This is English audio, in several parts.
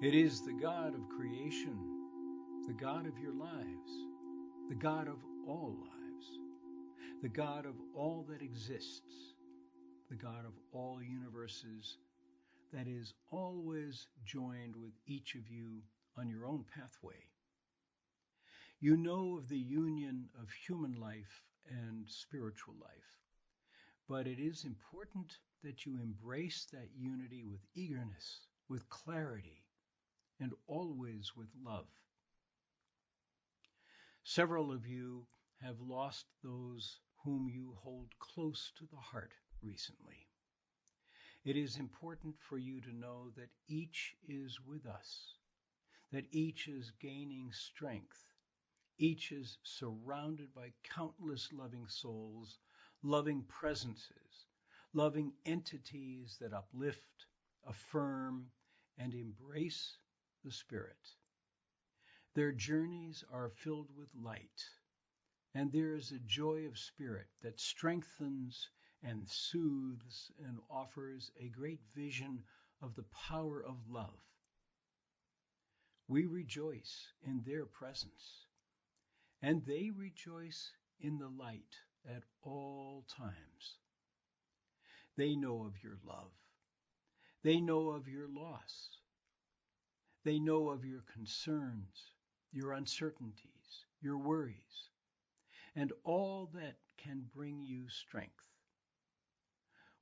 It is the God of creation, the God of your lives, the God of all lives, the God of all that exists, the God of all universes that is always joined with each of you on your own pathway. You know of the union of human life and spiritual life, but it is important that you embrace that unity with eagerness, with clarity, and always with love. Several of you have lost those whom you hold close to the heart recently. It is important for you to know that each is with us, that each is gaining strength. Each is surrounded by countless loving souls, loving presences, loving entities that uplift, affirm, and embrace the Spirit. Their journeys are filled with light, and there is a joy of spirit that strengthens and soothes and offers a great vision of the power of love. We rejoice in their presence, and they rejoice in the light at all times. They know of your love. They know of your loss. They know of your concerns, your uncertainties, your worries, and all that can bring you strength.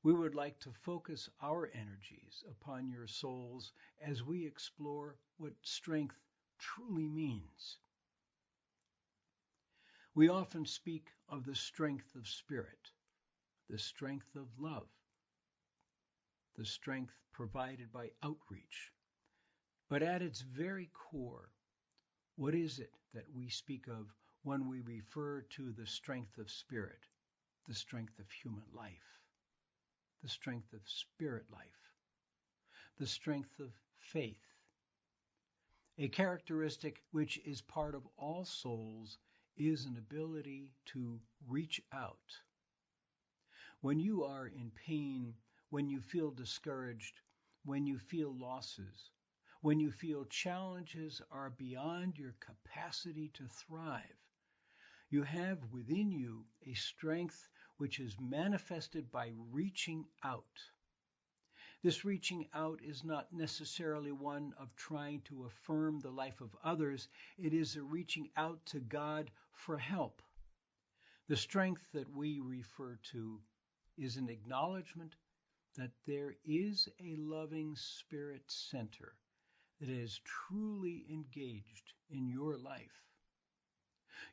We would like to focus our energies upon your souls as we explore what strength truly means. We often speak of the strength of spirit, the strength of love, the strength provided by outreach. But at its very core, what is it that we speak of when we refer to the strength of spirit, the strength of human life, the strength of spirit life, the strength of faith? A characteristic which is part of all souls is an ability to reach out. When you are in pain, when you feel discouraged, when you feel losses, when you feel challenges are beyond your capacity to thrive, you have within you a strength which is manifested by reaching out. This reaching out is not necessarily one of trying to affirm the life of others. It is a reaching out to God for help. The strength that we refer to is an acknowledgement that there is a loving spirit center that is truly engaged in your life.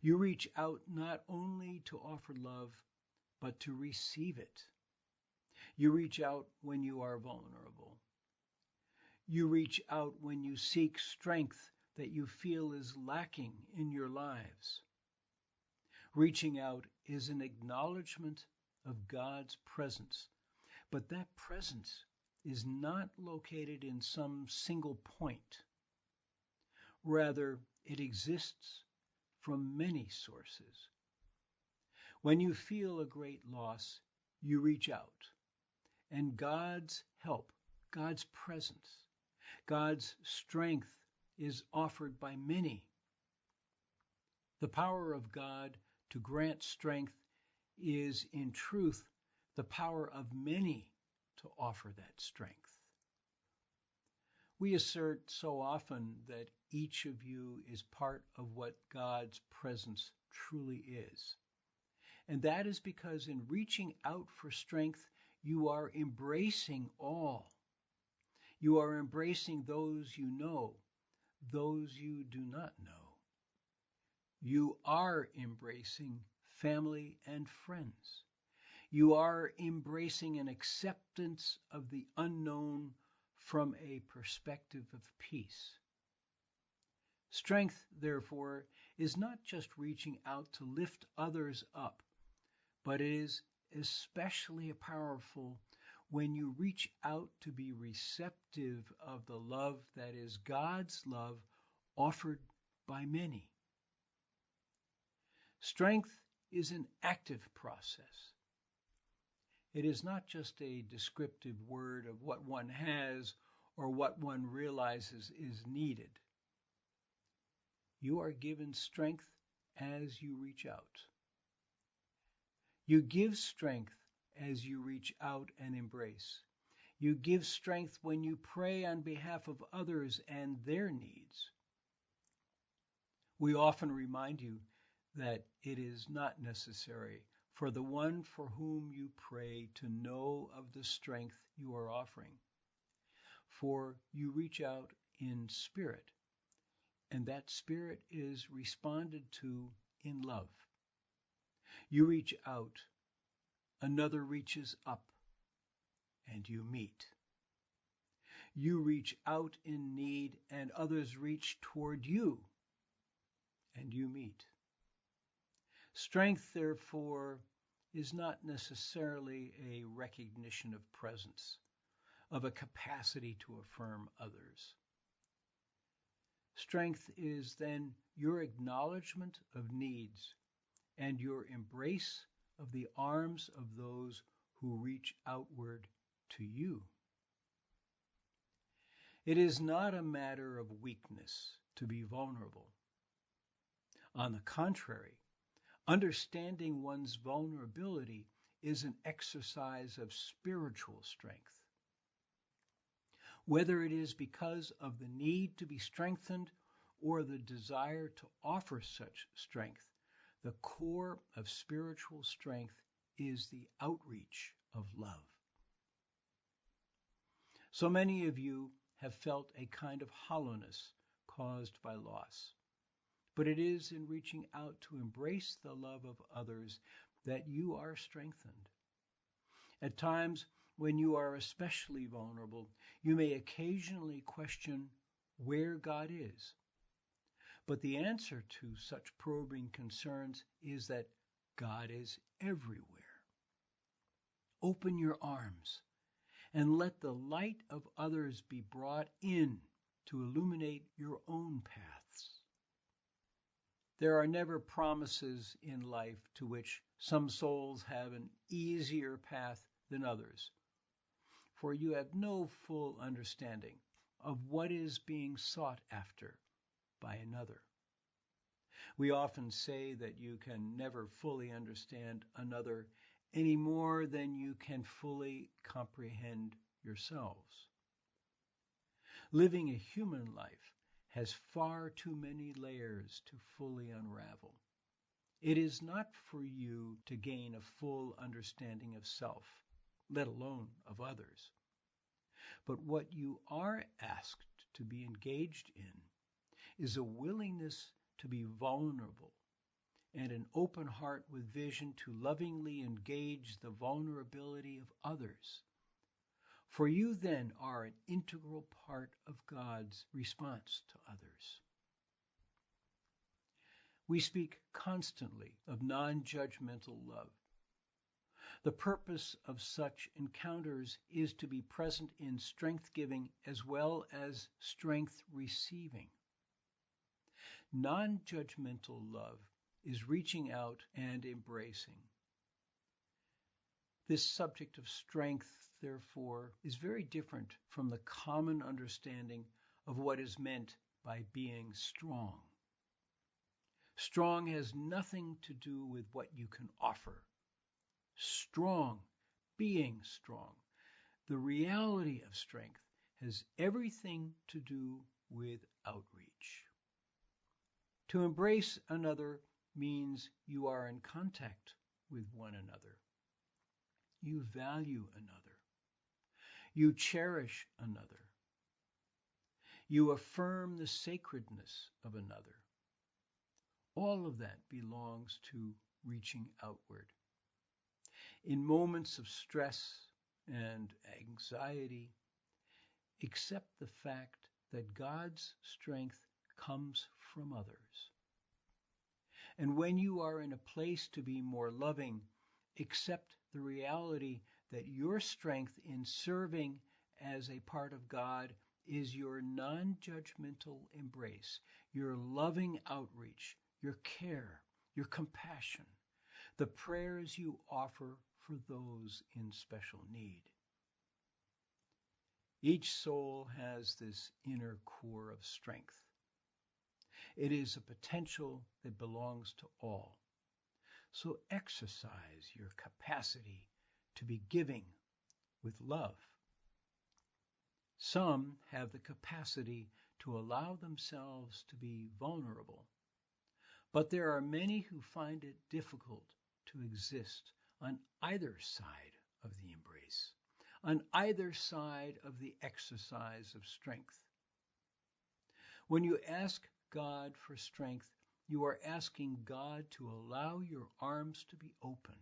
You reach out not only to offer love, but to receive it. You reach out when you are vulnerable. You reach out when you seek strength that you feel is lacking in your lives. Reaching out is an acknowledgement of God's presence, but that presence is not located in some single point. Rather, it exists from many sources. When you feel a great loss, you reach out, and God's help, God's presence, God's strength is offered by many. The power of God to grant strength is, in truth, the power of many to offer that strength. We assert so often that each of you is part of what God's presence truly is. And that is because in reaching out for strength, you are embracing all. You are embracing those you know, those you do not know. You are embracing family and friends. You are embracing an acceptance of the unknown from a perspective of peace. Strength, therefore, is not just reaching out to lift others up, but it is especially powerful when you reach out to be receptive of the love that is God's love offered by many. Strength is an active process. It is not just a descriptive word of what one has or what one realizes is needed. You are given strength as you reach out. You give strength as you reach out and embrace. You give strength when you pray on behalf of others and their needs. We often remind you that it is not necessary for the one for whom you pray to know of the strength you are offering, for you reach out in spirit, and that spirit is responded to in love. You reach out, another reaches up, and you meet. You reach out in need, and others reach toward you, and you meet. Strength, therefore, is not necessarily a recognition of presence, of a capacity to affirm others. Strength is then your acknowledgement of needs and your embrace of the arms of those who reach outward to you. It is not a matter of weakness to be vulnerable. On the contrary, understanding one's vulnerability is an exercise of spiritual strength. Whether it is because of the need to be strengthened or the desire to offer such strength, the core of spiritual strength is the outreach of love. So many of you have felt a kind of hollowness caused by loss, but it is in reaching out to embrace the love of others that you are strengthened. At times when you are especially vulnerable, you may occasionally question where God is. But the answer to such probing concerns is that God is everywhere. Open your arms and let the light of others be brought in to illuminate your own paths. There are never promises in life to which some souls have an easier path than others, for you have no full understanding of what is being sought after by another. We often say that you can never fully understand another any more than you can fully comprehend yourselves. Living a human life has far too many layers to fully unravel. It is not for you to gain a full understanding of self, let alone of others. But what you are asked to be engaged in is a willingness to be vulnerable and an open heart with vision to lovingly engage the vulnerability of others. For you then are an integral part of God's response to others. We speak constantly of non-judgmental love. The purpose of such encounters is to be present in strength-giving as well as strength-receiving. Non-judgmental love is reaching out and embracing. This subject of strength, therefore, is very different from the common understanding of what is meant by being strong. Strong has nothing to do with what you can offer. Strong, being strong, the reality of strength has everything to do with outreach. To embrace another means you are in contact with one another. You value another. You cherish another. You affirm the sacredness of another. All of that belongs to reaching outward. In moments of stress and anxiety, accept the fact that God's strength comes from others. And when you are in a place to be more loving, accept the reality that your strength in serving as a part of God is your non-judgmental embrace, your loving outreach, your care, your compassion, the prayers you offer for those in special need. Each soul has this inner core of strength. It is a potential that belongs to all. So exercise your capacity to be giving with love. Some have the capacity to allow themselves to be vulnerable, but there are many who find it difficult to exist on either side of the embrace, on either side of the exercise of strength. When you ask God for strength, you are asking God to allow your arms to be open.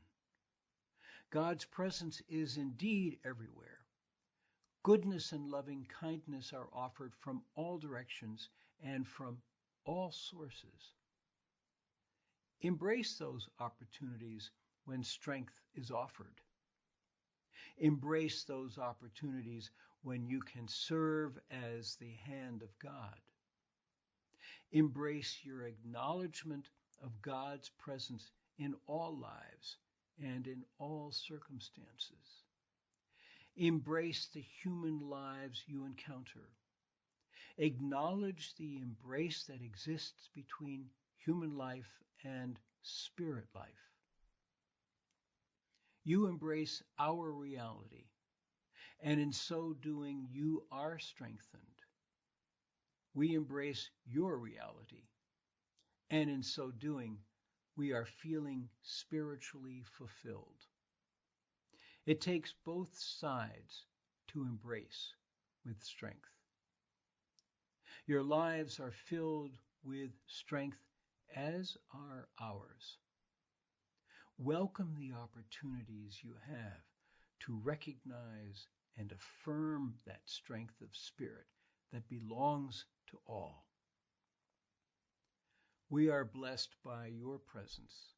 God's presence is indeed everywhere. Goodness and loving kindness are offered from all directions and from all sources. Embrace those opportunities when strength is offered. Embrace those opportunities when you can serve as the hand of God. Embrace your acknowledgement of God's presence in all lives and in all circumstances. Embrace the human lives you encounter. Acknowledge the embrace that exists between human life and spirit life. You embrace our reality, and in so doing, you are strengthened. We embrace your reality, and in so doing, we are feeling spiritually fulfilled. It takes both sides to embrace with strength. Your lives are filled with strength, as are ours. Welcome the opportunities you have to recognize and affirm that strength of spirit that belongs to all. We are blessed by your presence.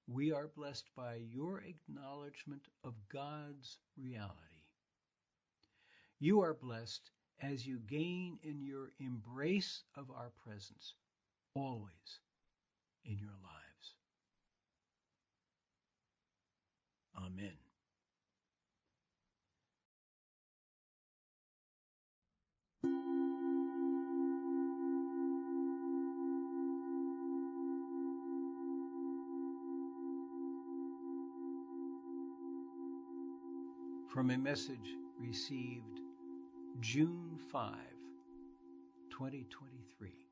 We are blessed by your acknowledgement of God's reality. You are blessed as you gain in your embrace of our presence, always in your lives. Amen. From a message received June 5, 2023.